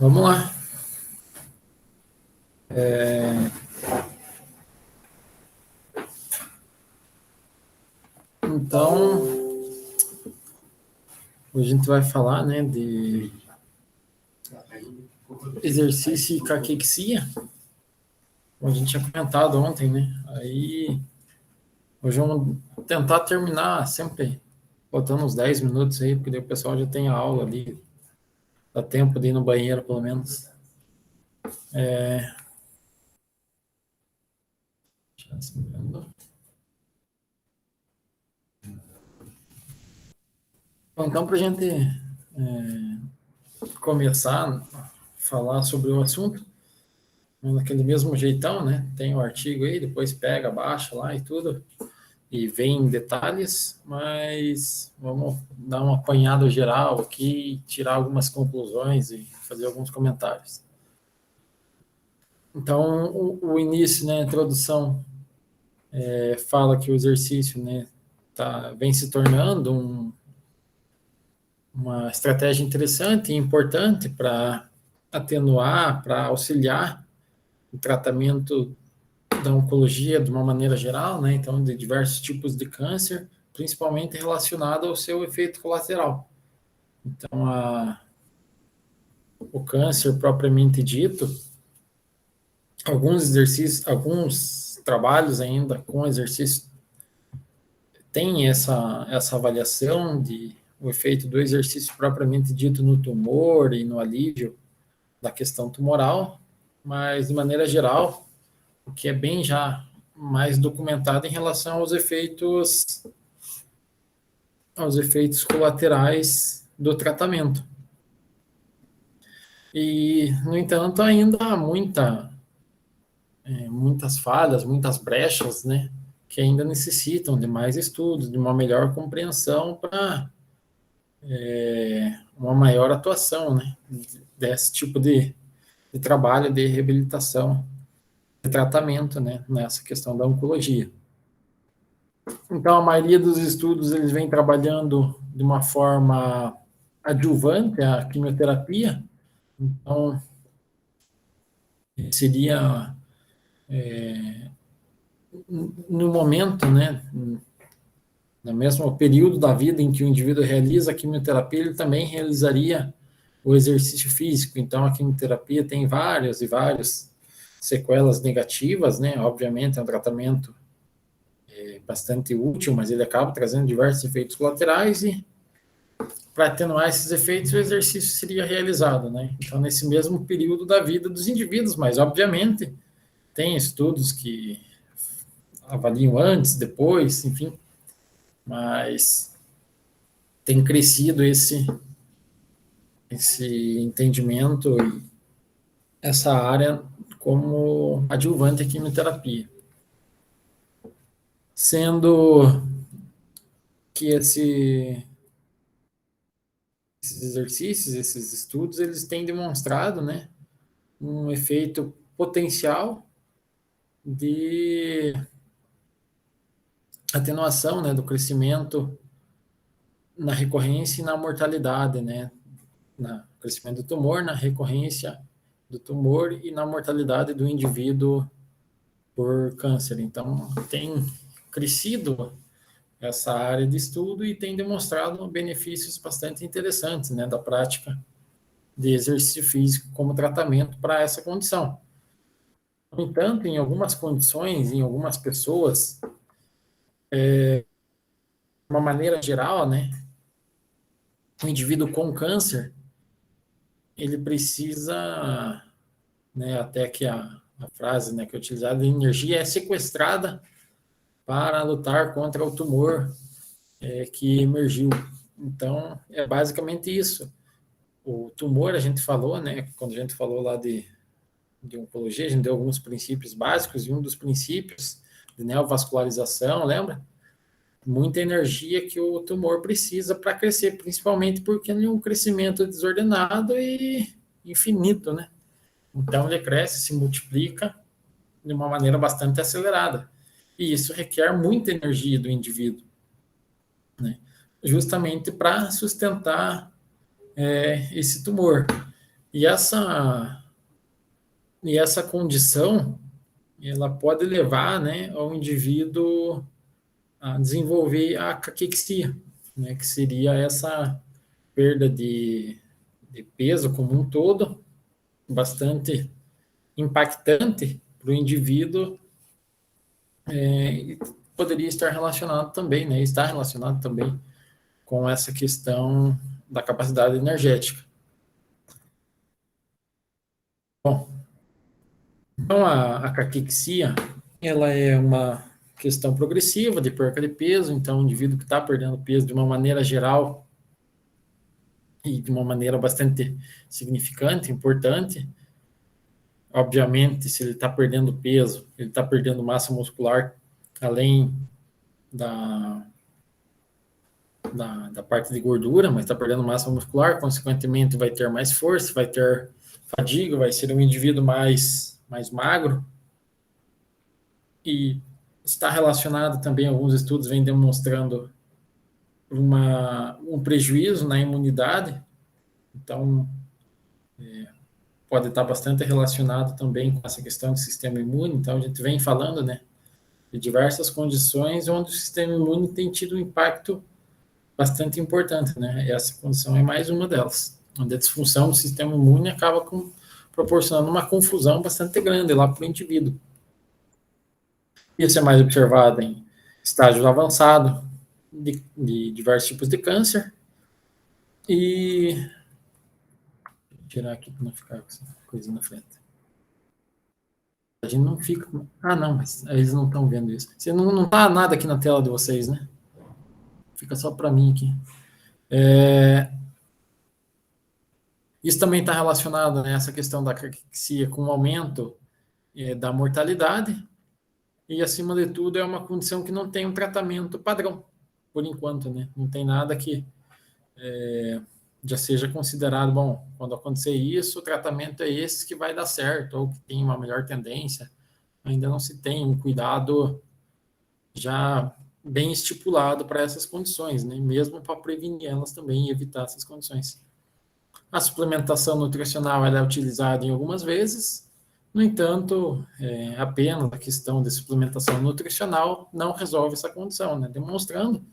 Vamos lá. Então, hoje a gente vai falar, né, de exercício e caquexia. Como a gente tinha comentado ontem, né? Aí, hoje vamos tentar terminar sempre botando uns 10 minutos aí, porque daí o pessoal já tem a aula ali. Dá tempo de ir no banheiro, pelo menos. Então, para a gente começar a falar sobre o assunto, naquele mesmo jeitão, né? Tem o artigo aí, depois pega, baixa lá e tudo, e vem em detalhes, mas vamos dar um apanhado geral aqui, tirar algumas conclusões e fazer alguns comentários. Então, o início, né, a introdução, fala que o exercício, né, vem se tornando uma estratégia interessante e importante para atenuar, para auxiliar o tratamento da oncologia de uma maneira geral, né? Então, de diversos tipos de câncer, principalmente relacionado ao seu efeito colateral. Então, o câncer propriamente dito, alguns exercícios, alguns trabalhos ainda com exercício têm essa avaliação de o efeito do exercício propriamente dito no tumor e no alívio da questão tumoral, mas de maneira geral, o que é bem já mais documentado em relação aos efeitos colaterais do tratamento. E, no entanto, ainda há muitas falhas, muitas brechas, né, que ainda necessitam de mais estudos, de uma melhor compreensão para uma maior atuação, né, desse tipo de trabalho de reabilitação, de tratamento, né, nessa questão da oncologia. Então, a maioria dos estudos eles vem trabalhando de uma forma adjuvante à quimioterapia. Então, seria no momento, né, no mesmo período da vida em que o indivíduo realiza a quimioterapia, ele também realizaria o exercício físico. Então, a quimioterapia tem várias e várias sequelas negativas, né? Obviamente, é um tratamento bastante útil, mas ele acaba trazendo diversos efeitos colaterais e para atenuar esses efeitos, o exercício seria realizado, né? Então, nesse mesmo período da vida dos indivíduos, mas obviamente tem estudos que avaliam antes, depois, enfim, mas tem crescido esse entendimento e essa área como adjuvante à quimioterapia. Sendo que esses exercícios, esses estudos, eles têm demonstrado, né, um efeito potencial de atenuação, né, do crescimento na recorrência e na mortalidade, né, no crescimento do tumor, na recorrência do tumor e na mortalidade do indivíduo por câncer. Então, tem crescido essa área de estudo e tem demonstrado benefícios bastante interessantes, né, da prática de exercício físico como tratamento para essa condição. No entanto, em algumas condições, em algumas pessoas, de uma maneira geral, né, o indivíduo com câncer, ele precisa, né, até que a frase, né, que é utilizada, a energia é sequestrada para lutar contra o tumor que emergiu. Então, é basicamente isso. O tumor, a gente falou, né, quando a gente falou lá de oncologia, a gente deu alguns princípios básicos, e um dos princípios de neovascularização, lembra? Muita energia que o tumor precisa para crescer, principalmente porque ele é um crescimento desordenado e infinito, né? Então ele cresce, se multiplica de uma maneira bastante acelerada. E isso requer muita energia do indivíduo, justamente para sustentar esse tumor. E essa condição, ela pode levar, né, ao indivíduo a desenvolver a caquexia, né, que seria essa perda de peso como um todo, bastante impactante para o indivíduo, e poderia estar relacionado também, né, está relacionado também com essa questão da capacidade energética. Bom, então a caquexia, ela é uma questão progressiva de perca de peso, então o indivíduo que está perdendo peso de uma maneira geral e de uma maneira bastante significante, importante, obviamente, se ele está perdendo peso, ele está perdendo massa muscular, além da, da parte de gordura, mas está perdendo massa muscular, consequentemente vai ter mais força, vai ter fadiga, vai ser um indivíduo mais magro, e está relacionado também, alguns estudos vêm demonstrando um prejuízo na imunidade, então pode estar bastante relacionado também com essa questão do sistema imune, então a gente vem falando, né, de diversas condições onde o sistema imune tem tido um impacto bastante importante, né, essa condição é mais uma delas, onde a disfunção do sistema imune acaba proporcionando uma confusão bastante grande lá para o indivíduo. Isso é mais observado em estágios avançados de diversos tipos de câncer. E vou tirar aqui para não ficar com essa coisa na frente. A gente não fica. Ah, não, mas eles não estão vendo isso. Você não tá nada aqui na tela de vocês, né? Fica só para mim aqui. Isso também está relacionado, né, essa questão da caquexia com o aumento da mortalidade. E, acima de tudo, é uma condição que não tem um tratamento padrão, por enquanto, né? Não tem nada que já seja considerado, bom, quando acontecer isso, o tratamento é esse que vai dar certo, ou que tem uma melhor tendência. Ainda não se tem um cuidado já bem estipulado para essas condições, né? Mesmo para prevenir elas também e evitar essas condições. A suplementação nutricional ela é utilizada em algumas vezes, no entanto, apenas a questão de suplementação nutricional não resolve essa condição, né? Demonstrando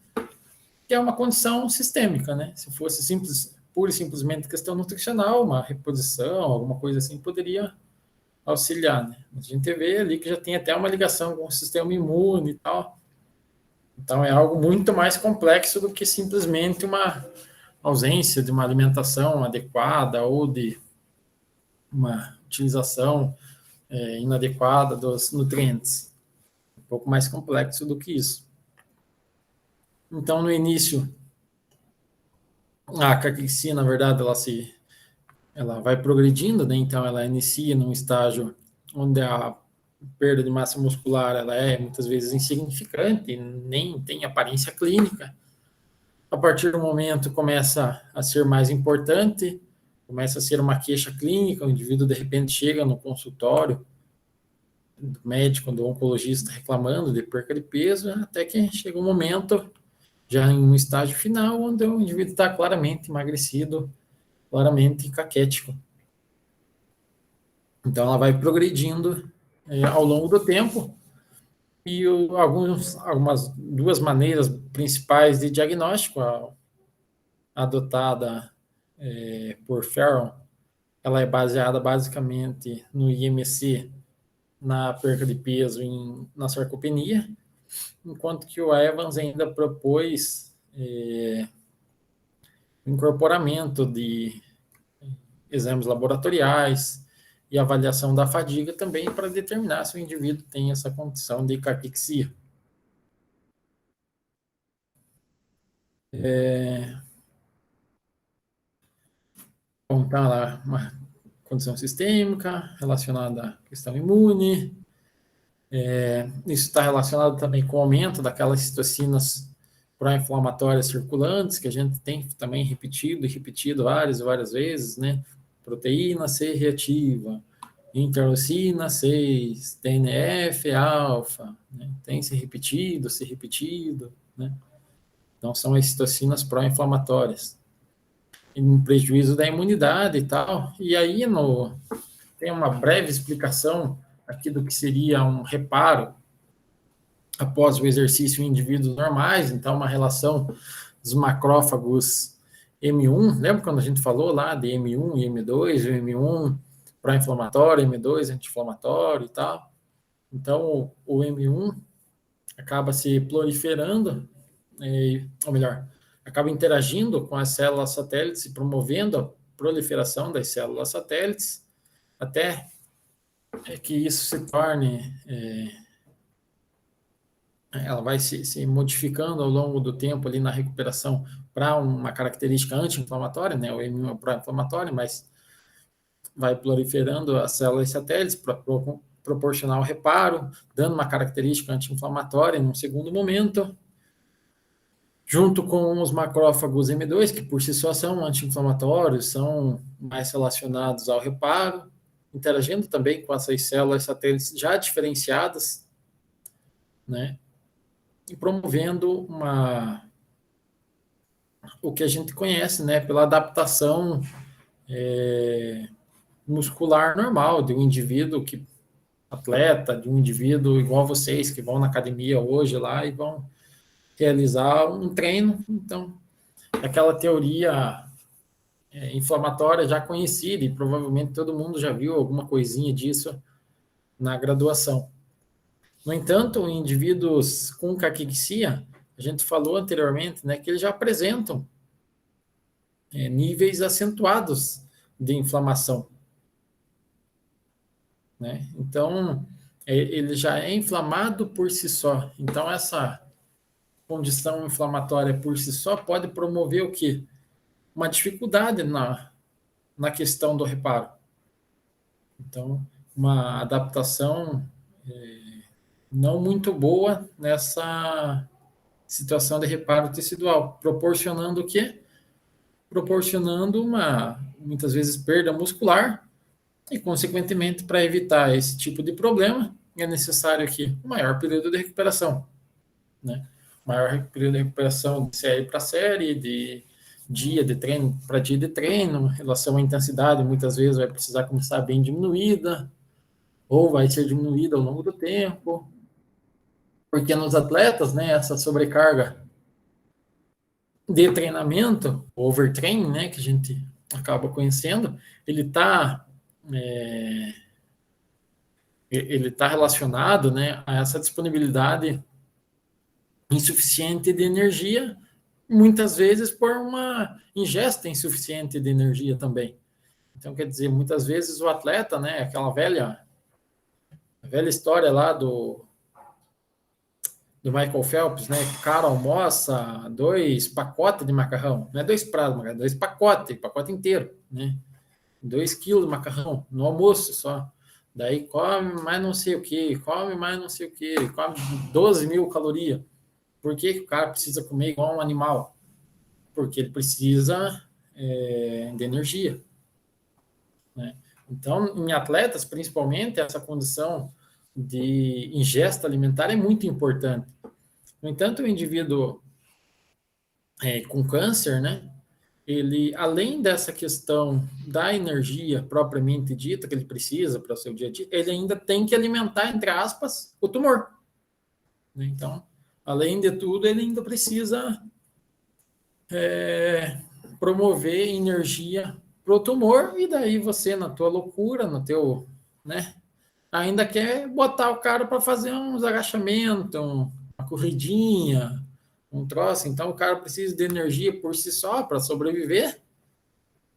que é uma condição sistêmica, né? Se fosse simples, pura e simplesmente questão nutricional, uma reposição, alguma coisa assim, poderia auxiliar, né? A gente vê ali que já tem até uma ligação com o sistema imune e tal. Então, é algo muito mais complexo do que simplesmente uma ausência de uma alimentação adequada ou de uma utilização inadequada dos nutrientes. Um pouco mais complexo do que isso. Então, no início, a caquexia, na verdade, ela vai progredindo, né? Então ela inicia num estágio onde a perda de massa muscular ela é muitas vezes insignificante, nem tem aparência clínica. A partir do momento começa a ser mais importante, começa a ser uma queixa clínica, o indivíduo de repente chega no consultório do médico, do oncologista reclamando de perca de peso, até que chega um momento, já em um estágio final, onde o indivíduo está claramente emagrecido, claramente caquético. Então, ela vai progredindo ao longo do tempo e algumas duas maneiras principais de diagnóstico adotada por Farrell, ela é baseada basicamente no IMC, na perca de peso na sarcopenia, enquanto que o Evans ainda propôs incorporamento de exames laboratoriais e avaliação da fadiga também para determinar se o indivíduo tem essa condição de caquexia. Bom, tá lá uma condição sistêmica relacionada à questão imune. Isso está relacionado também com o aumento daquelas citocinas pró-inflamatórias circulantes, que a gente tem também repetido e repetido várias e várias vezes, né? Proteína C reativa, interleucina 6, TNF-alfa, né? Tem se repetido, né? Então, são as citocinas pró-inflamatórias. em prejuízo da imunidade e tal. E aí tem uma breve explicação aqui do que seria um reparo após o exercício em indivíduos normais, então uma relação dos macrófagos M1, lembra quando a gente falou lá de M1 e M2, o M1 pró-inflamatório, M2 anti-inflamatório e tal. Então, o M1 acaba se proliferando, ou melhor, acaba interagindo com as células satélites e promovendo a proliferação das células satélites, até que isso se torne, ela vai se modificando ao longo do tempo ali na recuperação para uma característica anti-inflamatória, né? O M1 é pró-inflamatório, mas vai proliferando as células satélites para proporcionar o reparo, dando uma característica anti-inflamatória em um segundo momento, junto com os macrófagos M2, que por si só são anti-inflamatórios, são mais relacionados ao reparo, interagindo também com essas células satélites já diferenciadas, né? E promovendo o que a gente conhece, né? Pela adaptação muscular normal de um indivíduo que atleta, de um indivíduo igual vocês que vão na academia hoje lá e vão realizar um treino. Então, aquela teoria inflamatória já conhecida, e provavelmente todo mundo já viu alguma coisinha disso na graduação. No entanto, em indivíduos com caquexia, a gente falou anteriormente, né, que eles já apresentam níveis acentuados de inflamação, né? Então, ele já é inflamado por si só. Então, essa condição inflamatória por si só pode promover o quê? Uma dificuldade na questão do reparo. Então, uma adaptação não muito boa nessa situação de reparo tecidual, proporcionando o quê? Proporcionando muitas vezes, perda muscular e, consequentemente, para evitar esse tipo de problema, é necessário aqui um maior período de recuperação, né? Maior período de recuperação de série para série, de dia de treino para dia de treino, em relação à intensidade, muitas vezes vai precisar começar bem diminuída, ou vai ser diminuída ao longo do tempo, porque nos atletas, né, essa sobrecarga de treinamento, overtraining, né, que a gente acaba conhecendo, é, ele tá relacionado, né, a essa disponibilidade insuficiente de energia, muitas vezes por uma ingesta insuficiente de energia também. Então, quer dizer, muitas vezes o atleta, né, aquela velha história lá do Michael Phelps, né? O cara almoça 2 pacotes de macarrão, não é 2 pratos, mas 2 pacotes, pacote inteiro, né? 2 quilos de macarrão no almoço só. Daí come mais não sei o que, come mais não sei o que, come 12 mil calorias. Por que o cara precisa comer igual um animal? Porque ele precisa de energia, né? Então, em atletas, principalmente, essa condição de ingesta alimentar é muito importante. No entanto, o indivíduo com câncer, né, ele, além dessa questão da energia propriamente dita que ele precisa para o seu dia a dia, ele ainda tem que alimentar, entre aspas, o tumor, né? Então, além de tudo, ele ainda precisa promover energia para o tumor, e daí você, na tua loucura, no teu, né, ainda quer botar o cara para fazer uns agachamentos, uma corridinha, um troço. Então, o cara precisa de energia por si só para sobreviver,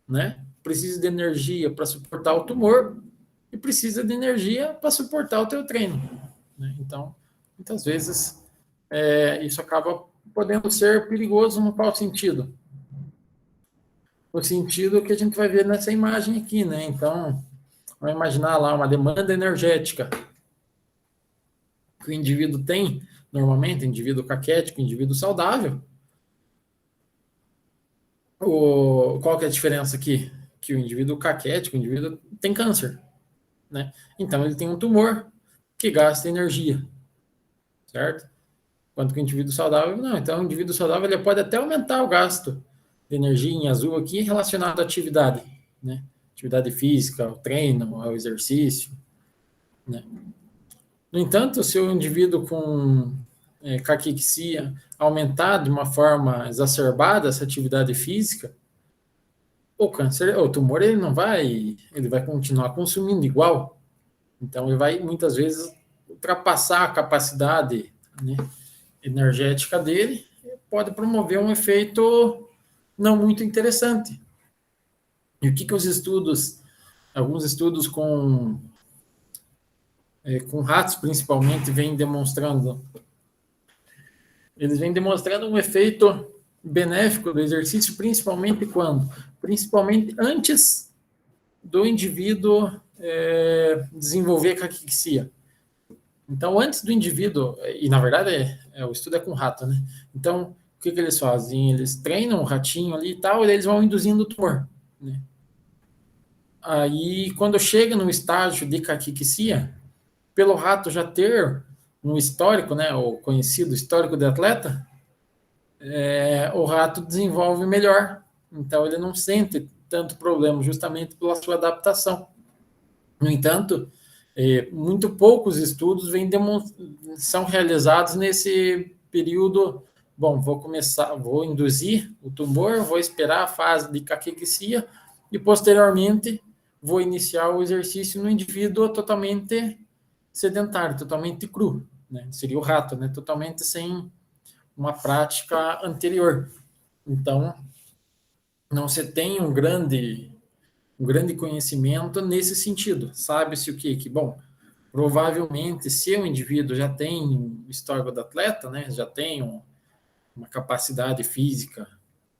né? Precisa de energia para suportar o tumor e precisa de energia para suportar o teu treino, né? Então, muitas vezes, isso acaba podendo ser perigoso no qual sentido? No sentido que a gente vai ver nessa imagem aqui, né? Então, vamos imaginar lá uma demanda energética que o indivíduo tem, normalmente, indivíduo caquético, indivíduo saudável. Qual que é a diferença aqui? Que o indivíduo caquético, o indivíduo tem câncer, né? Então, ele tem um tumor que gasta energia, certo? Enquanto que o indivíduo saudável, não. Então, o indivíduo saudável ele pode até aumentar o gasto de energia em azul aqui relacionado à atividade, né? Atividade física, ao treino, ao exercício, né? No entanto, se o indivíduo com caquexia aumentar de uma forma exacerbada essa atividade física, o câncer, o tumor, ele vai continuar consumindo igual. Então, ele vai muitas vezes ultrapassar a capacidade, né, energética dele, pode promover um efeito não muito interessante. E o que os estudos, alguns estudos com ratos principalmente, vêm demonstrando? Eles vêm demonstrando um efeito benéfico do exercício, principalmente quando? Principalmente antes do indivíduo desenvolver caquexia. Então, antes do indivíduo, e na verdade o estudo é com rato, né? Então, o que eles fazem? Eles treinam o ratinho ali e tal, e eles vão induzindo o tumor, né? Aí, quando chega no estágio de caquexia, pelo rato já ter um histórico, né, o conhecido histórico de atleta, o rato desenvolve melhor. Então, ele não sente tanto problema, justamente pela sua adaptação. No entanto, muito poucos estudos são realizados nesse período. Bom, vou induzir o tumor, vou esperar a fase de caquexia e, posteriormente, vou iniciar o exercício no indivíduo totalmente sedentário, totalmente cru, né? Seria o rato, né? Totalmente sem uma prática anterior. Então, não se tem um grande conhecimento nesse sentido. Sabe-se o quê? Que, bom, provavelmente, se o indivíduo já tem histórico do atleta, né, já tem uma capacidade física,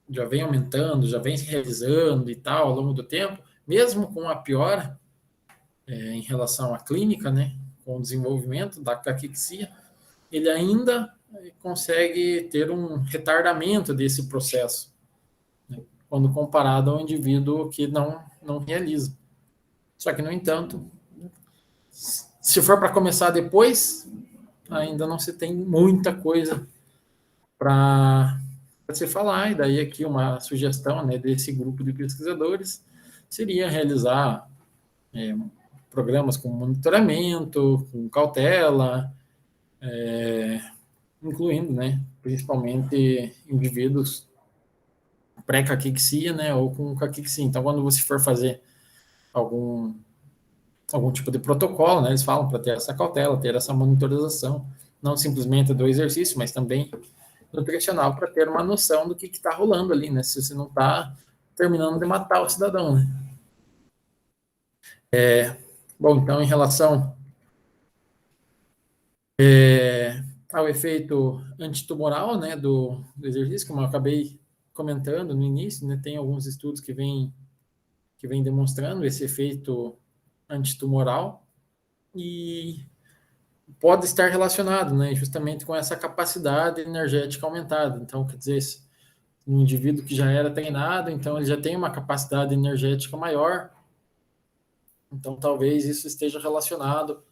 já vem aumentando, já vem se realizando e tal ao longo do tempo, mesmo com a piora em relação à clínica, né, com o desenvolvimento da caquexia, ele ainda consegue ter um retardamento desse processo, né, quando comparado ao indivíduo que não realiza. Só que, no entanto, se for para começar depois, ainda não se tem muita coisa para se falar. E daí aqui uma sugestão, né, desse grupo de pesquisadores seria realizar programas com monitoramento, com cautela, incluindo, né, principalmente indivíduos pré-caquexia, né, ou com caquexia. Então, quando você for fazer algum tipo de protocolo, né? Eles falam para ter essa cautela, ter essa monitorização, não simplesmente do exercício, mas também nutricional, para ter uma noção do que está rolando ali, né? Se você não está terminando de matar o cidadão, né? Bom, então, em relação ao efeito antitumoral, né, do exercício, como eu acabei comentando no início, né, tem alguns estudos que vem demonstrando esse efeito antitumoral e pode estar relacionado, né, justamente com essa capacidade energética aumentada. Então, quer dizer, um indivíduo que já era treinado, então ele já tem uma capacidade energética maior, então talvez isso esteja relacionado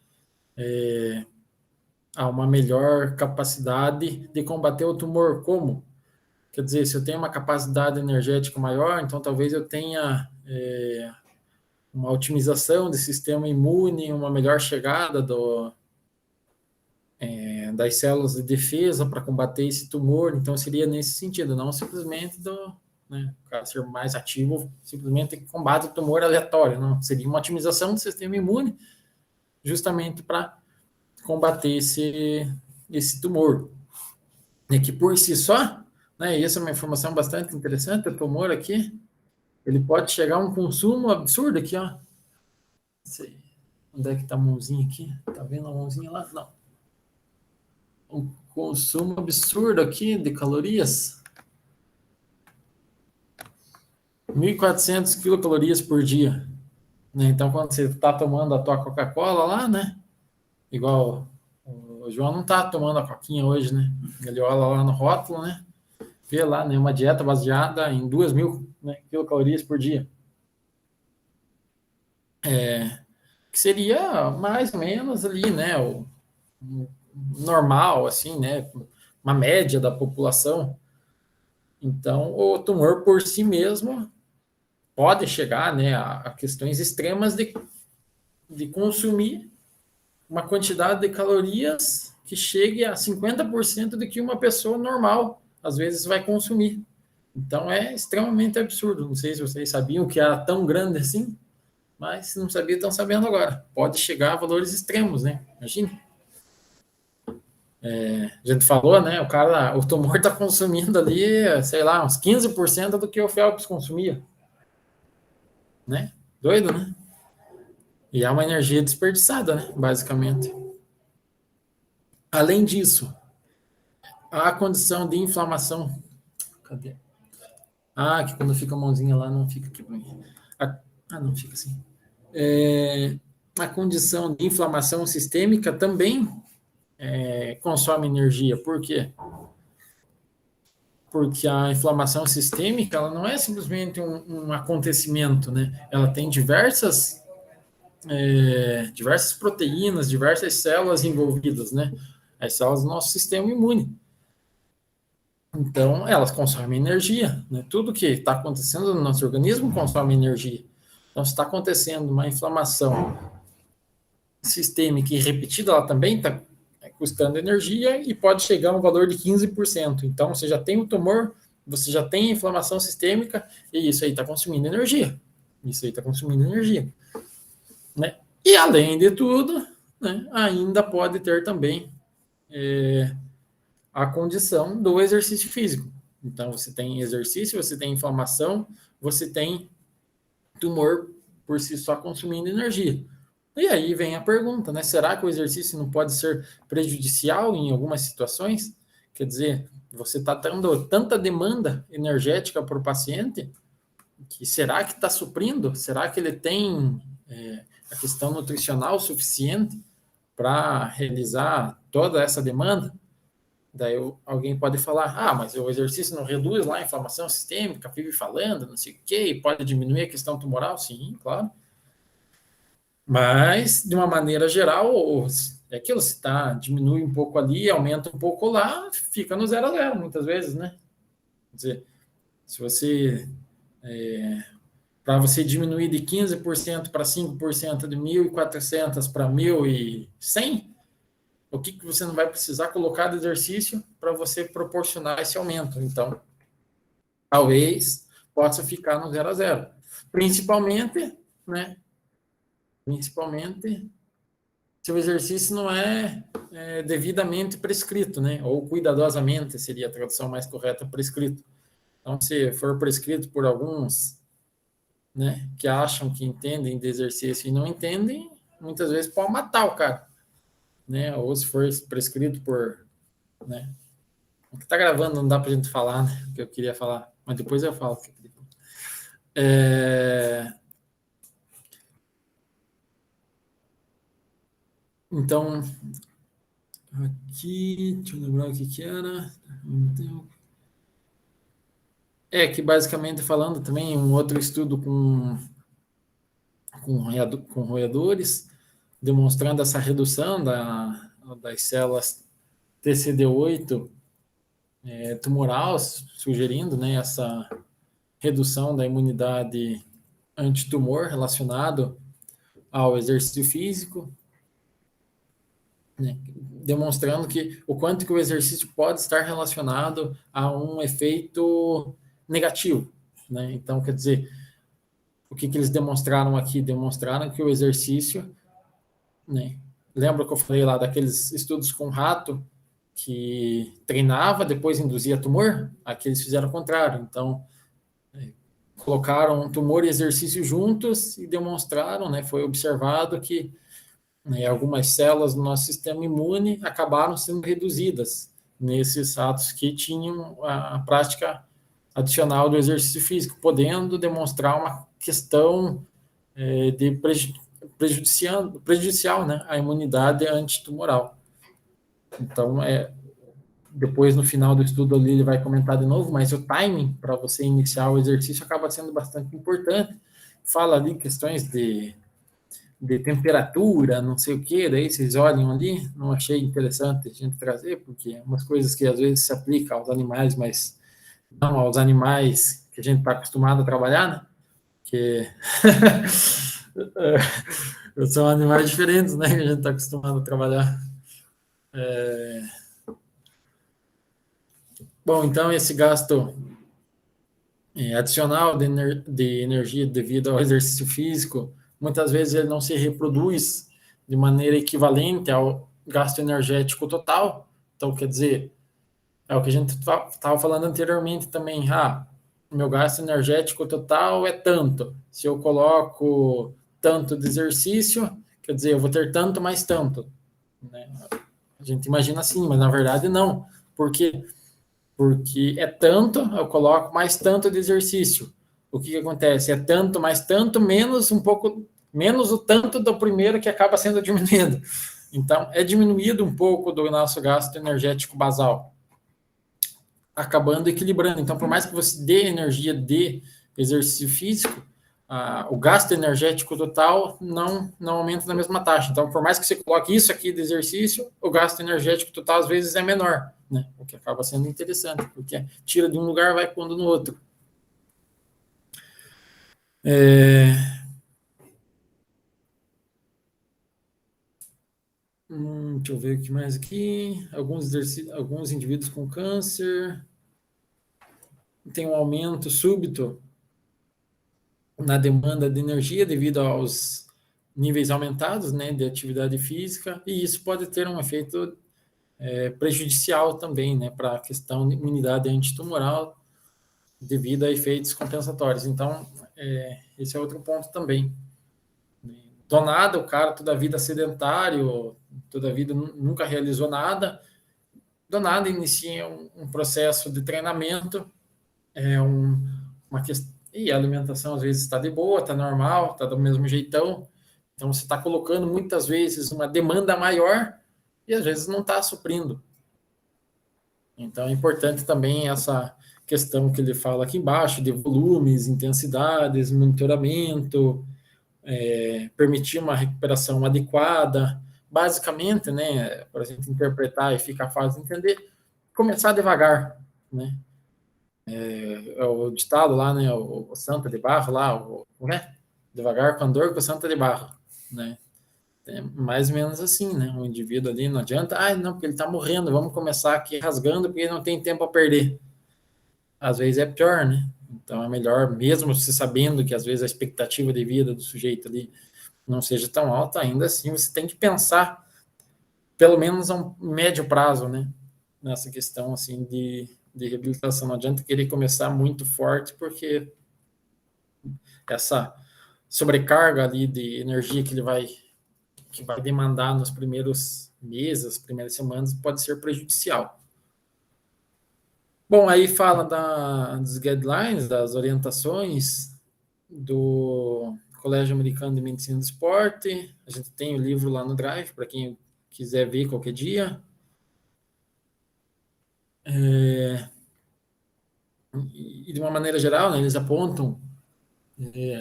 a uma melhor capacidade de combater o tumor. Como? Quer dizer, se eu tenho uma capacidade energética maior, então talvez eu tenha uma otimização do sistema imune, uma melhor chegada das células de defesa para combater esse tumor. Então, seria nesse sentido, não simplesmente o cara ser mais ativo, simplesmente combate o tumor aleatório, não. Seria uma otimização do sistema imune justamente para combater esse tumor. E que por si só, né, e essa é uma informação bastante interessante, o tumor aqui, ele pode chegar a um consumo absurdo aqui, ó. Não sei, onde é que tá a mãozinha aqui? Tá vendo a mãozinha lá? Não. Um consumo absurdo aqui de calorias. 1.400 quilocalorias por dia. Né? Então, quando você está tomando a tua Coca-Cola lá, né? Igual o João não está tomando a coquinha hoje, né? Ele olha lá no rótulo, né? Vê lá, né? Uma dieta baseada em 2.000, né, quilocalorias por dia. Que seria mais ou menos ali, né? O normal, assim, né? Uma média da população. Então, o tumor por si mesmo pode chegar, né, a questões extremas de consumir uma quantidade de calorias que chegue a 50% do que uma pessoa normal às vezes vai consumir. Então é extremamente absurdo. Não sei se vocês sabiam que era tão grande assim, mas se não sabia, estão sabendo agora. Pode chegar a valores extremos, né? Imagina. A gente falou, né? O tumor está consumindo ali, sei lá, uns 15% do que o Phelps consumia. Né? Doido, né? E é uma energia desperdiçada, né? Basicamente. Além disso, a condição de inflamação. Cadê? Ah, que quando fica a mãozinha lá, não fica aqui. Não fica assim. A condição de inflamação sistêmica também consome energia. Por quê? Porque a inflamação sistêmica ela não é simplesmente um acontecimento, né? Ela tem diversas proteínas, diversas células envolvidas, né? As células do nosso sistema imune. Então, elas consomem energia, né? Tudo que está acontecendo no nosso organismo consome energia. Então, se está acontecendo uma inflamação sistêmica e repetida, ela também está custando energia e pode chegar a um valor de 15%. Então, você já tem o tumor, você já tem a inflamação sistêmica e isso aí está consumindo energia. Isso aí está consumindo energia. Né? E, além de tudo, né, ainda pode ter também a condição do exercício físico. Então, você tem exercício, você tem inflamação, você tem tumor por si só consumindo energia. E aí vem a pergunta, né? Será que o exercício não pode ser prejudicial em algumas situações? Quer dizer, você está dando tanta demanda energética para o paciente que será que está suprindo? Será que ele tem a questão nutricional suficiente para realizar toda essa demanda? Daí alguém pode falar, mas o exercício não reduz lá a inflamação sistêmica, vive falando, não sei o quê, pode diminuir a questão tumoral? Sim, claro. Mas, de uma maneira geral, é aquilo, se diminui um pouco ali, aumenta um pouco lá, fica no 0 a 0, muitas vezes, né? Quer dizer, se você, para você diminuir de 15% para 5%, de 1.400 para 1.100, o que você não vai precisar colocar de exercício para você proporcionar esse aumento? Então, talvez possa ficar no 0 a 0. Principalmente, né? Principalmente se o exercício não é devidamente prescrito, né? Ou cuidadosamente seria a tradução mais correta, prescrito. Então, se for prescrito por alguns, né, que acham que entendem de exercício e não entendem, muitas vezes pode matar o cara, né? Ou se for prescrito por, né? O que tá gravando não dá pra gente falar, né? O que eu queria falar, mas depois eu falo. Então, aqui, deixa eu lembrar o que era. Que basicamente falando também um outro estudo com roedores, demonstrando essa redução das células TCD8 tumoral, sugerindo, né, essa redução da imunidade antitumor relacionado ao exercício físico, né, demonstrando que o quanto que o exercício pode estar relacionado a um efeito negativo, né? Então, quer dizer, o que eles demonstraram aqui? Demonstraram que o exercício, né? Lembra que eu falei lá daqueles estudos com rato que treinava, depois induzia tumor? Aqui eles fizeram o contrário. Então, colocaram tumor e exercício juntos e demonstraram, né? Foi observado que algumas células do nosso sistema imune acabaram sendo reduzidas nesses ratos que tinham a prática adicional do exercício físico, podendo demonstrar uma questão de prejudicial, né, à imunidade antitumoral. Então, depois no final do estudo ali ele vai comentar de novo, mas o timing para você iniciar o exercício acaba sendo bastante importante. Fala ali questões de temperatura, não sei o que, daí vocês olham ali, não achei interessante a gente trazer, porque é umas coisas que às vezes se aplicam aos animais, mas Não, aos animais que a gente está acostumado a trabalhar, né? Que são animais diferentes, né? Que a gente está acostumado a trabalhar. Bom, então esse gasto adicional de energia devido ao exercício físico, muitas vezes ele não se reproduz de maneira equivalente ao gasto energético total. Então, quer dizer, é o que a gente estava falando anteriormente também. Meu gasto energético total é tanto. Se eu coloco tanto de exercício, quer dizer, eu vou ter tanto mais tanto. Né? A gente imagina assim, mas na verdade não. Por quê? Porque é tanto, eu coloco mais tanto de exercício. O que acontece? É tanto mais tanto, menos um pouco, menos o tanto do primeiro que acaba sendo diminuído. Então, é diminuído um pouco do nosso gasto energético basal, acabando equilibrando. Então, por mais que você dê energia de exercício físico, o gasto energético total não aumenta na mesma taxa. Então, por mais que você coloque isso aqui de exercício, o gasto energético total às vezes é menor, né? O que acaba sendo interessante, porque tira de um lugar e vai pondo no outro. Deixa eu ver o que mais aqui. Alguns indivíduos com câncer têm um aumento súbito na demanda de energia devido aos níveis aumentados, né, de atividade física, e isso pode ter um efeito prejudicial também, né, para a questão de imunidade antitumoral devido a efeitos compensatórios. Então, esse é outro ponto também. Do nada, o cara toda a vida sedentário, toda a vida nunca realizou nada, do nada inicia um processo de treinamento, uma questão, e a alimentação às vezes está de boa, está normal, está do mesmo jeitão, então você está colocando muitas vezes uma demanda maior e às vezes não está suprindo. Então é importante também essa questão que ele fala aqui embaixo, de volumes, intensidades, monitoramento, permitir uma recuperação adequada. Basicamente, né, para a gente interpretar e ficar fácil de entender, começar devagar, né? O ditado lá, né, o Santa de Barro lá, né? Devagar com dor com Santa de Barro, né? É mais ou menos assim, né? O indivíduo ali não adianta, não, porque ele está morrendo, vamos começar aqui rasgando porque não tem tempo a perder. Às vezes é pior, né? Então é melhor, mesmo se sabendo que às vezes a expectativa de vida do sujeito ali não seja tão alta, ainda assim você tem que pensar, pelo menos a um médio prazo, né? Nessa questão assim de reabilitação. Não adianta querer começar muito forte, porque essa sobrecarga ali de energia que vai demandar nos primeiros meses, as primeiras semanas, pode ser prejudicial. Bom, aí fala dos guidelines, das orientações do Colégio Americano de Medicina do Esporte. A gente tem o livro lá no Drive, para quem quiser ver qualquer dia. E de uma maneira geral, né, eles apontam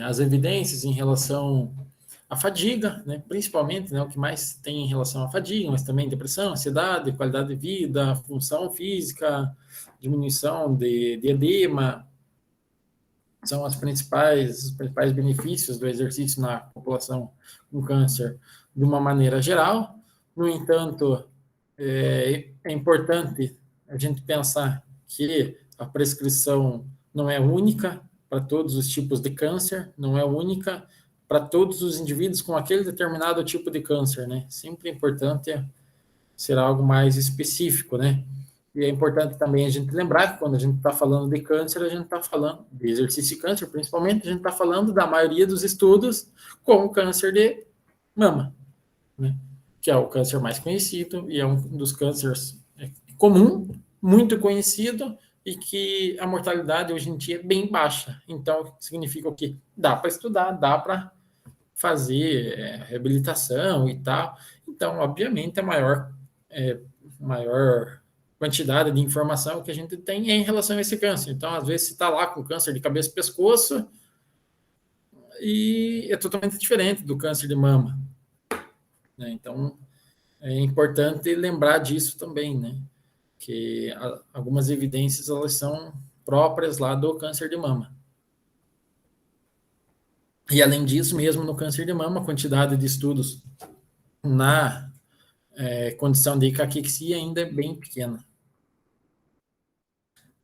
as evidências em relação à fadiga, né, principalmente, né, o que mais tem em relação à fadiga, mas também depressão, ansiedade, qualidade de vida, função física, diminuição de edema, são os principais benefícios do exercício na população com câncer de uma maneira geral. No entanto, é importante a gente pensar que a prescrição não é única para todos os tipos de câncer, não é única para todos os indivíduos com aquele determinado tipo de câncer, né? Sempre é importante ser algo mais específico, né? E é importante também a gente lembrar que quando a gente está falando de câncer, a gente está falando de exercício de câncer, principalmente, a gente está falando da maioria dos estudos com o câncer de mama, né? Que é o câncer mais conhecido e é um dos cânceres comum, muito conhecido e que a mortalidade hoje em dia é bem baixa. Então, significa o quê? Dá para estudar, dá para fazer reabilitação e tal. Então, obviamente, a maior quantidade de informação que a gente tem é em relação a esse câncer. Então, às vezes, você está lá com câncer de cabeça e pescoço e é totalmente diferente do câncer de mama. Né? Então, é importante lembrar disso também, né? Que algumas evidências elas são próprias lá do câncer de mama. E além disso, mesmo no câncer de mama, a quantidade de estudos na condição de caquexia ainda é bem pequena.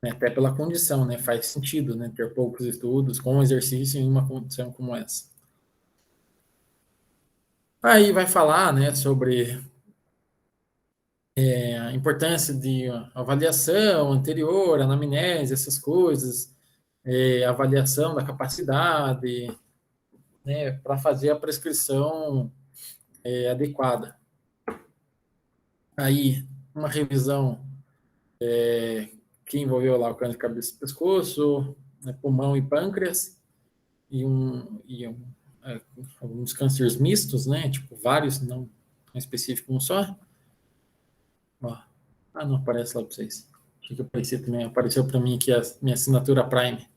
Até pela condição, né? Faz sentido, né? Ter poucos estudos com exercício em uma condição como essa. Aí vai falar, né, sobre a importância de avaliação anterior, anamnese, essas coisas, avaliação da capacidade, né, para fazer a prescrição adequada. Aí, uma revisão que envolveu lá o câncer de cabeça e pescoço, né, pulmão e pâncreas, e alguns cânceres mistos, né, tipo vários, não em específico um só. Ó. Ah, não aparece lá para vocês. Achei que aparecia também. Apareceu para mim aqui a minha assinatura Prime.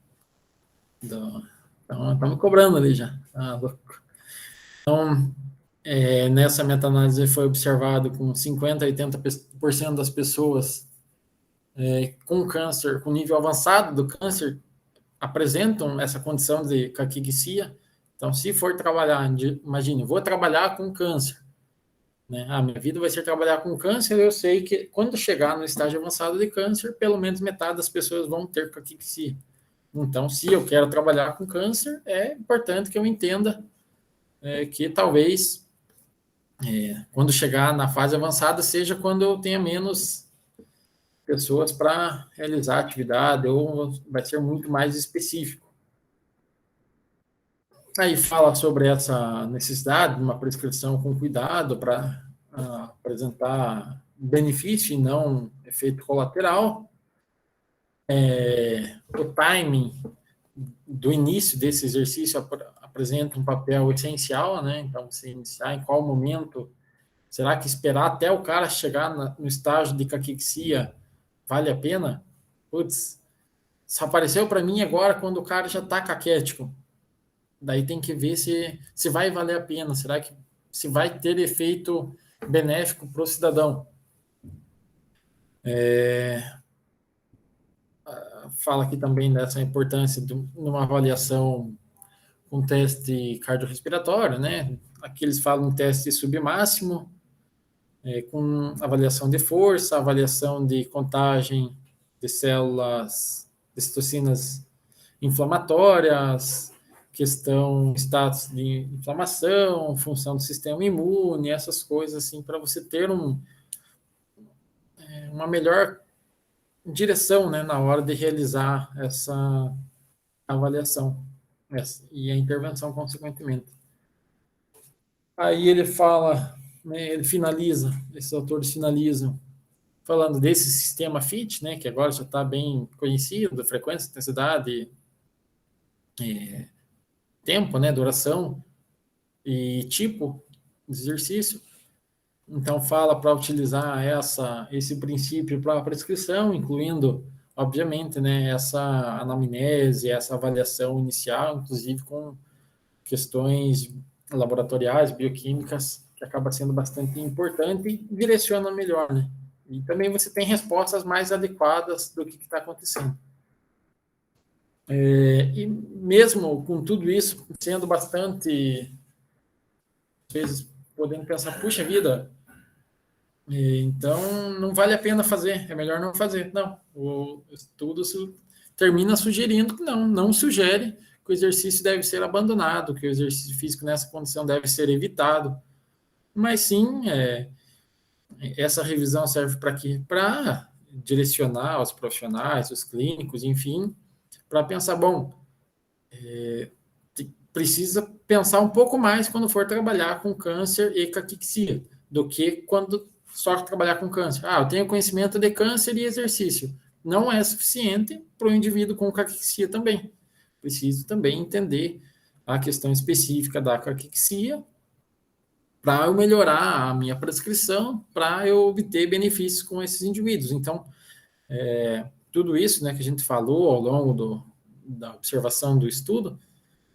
Então, tá me cobrando ali já. Ah, louco. Então, nessa meta-análise foi observado com 50% a 80% das pessoas com câncer, com nível avançado do câncer, apresentam essa condição de caquexia. Então, se for trabalhar, imagine, vou trabalhar com câncer, né? A minha vida vai ser trabalhar com câncer, eu sei que quando chegar no estágio avançado de câncer, pelo menos metade das pessoas vão ter caquexia. Então, se eu quero trabalhar com câncer, é importante que eu entenda que talvez quando chegar na fase avançada seja quando eu tenha menos pessoas para realizar a atividade ou vai ser muito mais específico. Aí fala sobre essa necessidade de uma prescrição com cuidado para apresentar benefício e não efeito colateral. O timing do início desse exercício apresenta um papel essencial, né? Então, você iniciar em qual momento, será que esperar até o cara chegar no estágio de caquexia vale a pena? Putz, só apareceu para mim agora quando o cara já está caquético. Daí tem que ver se vai valer a pena, será que se vai ter efeito benéfico para o cidadão. Fala aqui também dessa importância de uma avaliação com teste cardiorrespiratório, né? Aqui eles falam em teste submáximo, com avaliação de força, avaliação de contagem de células, de citocinas inflamatórias, questão, status de inflamação, função do sistema imune, essas coisas assim, para você ter uma melhor direção, né, na hora de realizar essa avaliação e a intervenção, consequentemente. Aí ele fala, né, ele finaliza, esses autores finalizam, falando desse sistema FIT, né, que agora já está bem conhecido, frequência, intensidade, tempo, né, duração e tipo de exercício. Então, fala para utilizar esse princípio para a prescrição, incluindo, obviamente, né, essa anamnese, essa avaliação inicial, inclusive com questões laboratoriais, bioquímicas, que acaba sendo bastante importante e direciona melhor, né? E também você tem respostas mais adequadas do que está acontecendo. E mesmo com tudo isso sendo bastante, às vezes, podendo pensar, puxa vida, então não vale a pena fazer, é melhor não fazer. Não, o estudo termina sugerindo que não sugere que o exercício deve ser abandonado, que o exercício físico nessa condição deve ser evitado. Mas sim, essa revisão serve para quê? Para direcionar os profissionais, os clínicos, enfim, para pensar, bom, precisa pensar um pouco mais quando for trabalhar com câncer e caquexia, do que quando só trabalhar com câncer. Eu tenho conhecimento de câncer e exercício. Não é suficiente para o indivíduo com caquexia também. Preciso também entender a questão específica da caquexia para eu melhorar a minha prescrição, para eu obter benefícios com esses indivíduos. Então, tudo isso, né, que a gente falou ao longo da observação do estudo,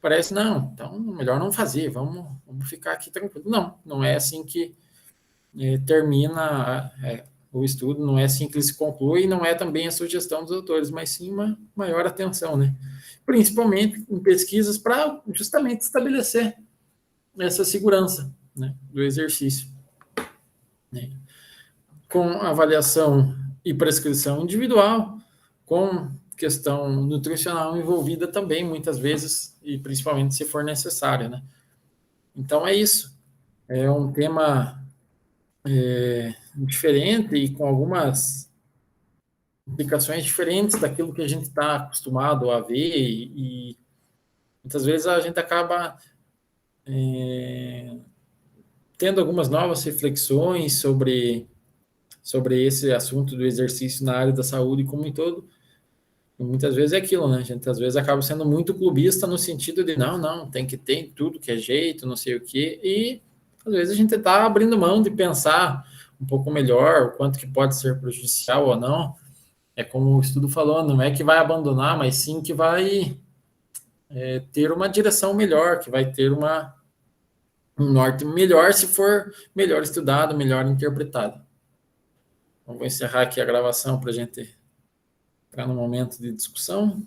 parece, não, então melhor não fazer, vamos ficar aqui tranquilo. Não é assim que termina o estudo, não é assim que ele se conclui, e não é também a sugestão dos autores, mas sim uma maior atenção, né? Principalmente em pesquisas para justamente estabelecer essa segurança, né, do exercício, né? Com avaliação e prescrição individual, com questão nutricional envolvida também, muitas vezes, e principalmente se for necessário, né? Então é isso. É um tema diferente e com algumas implicações diferentes daquilo que a gente está acostumado a ver e muitas vezes a gente acaba tendo algumas novas reflexões sobre esse assunto do exercício na área da saúde como um todo. E muitas vezes é aquilo, né? A gente às vezes acaba sendo muito clubista no sentido de não, tem que ter em tudo que é jeito, não sei o quê, e às vezes a gente está abrindo mão de pensar um pouco melhor o quanto que pode ser prejudicial ou não. É como o estudo falou, não é que vai abandonar, mas sim que vai ter uma direção melhor, que vai ter um norte melhor se for melhor estudado, melhor interpretado. Então, vou encerrar aqui a gravação para a gente entrar no momento de discussão.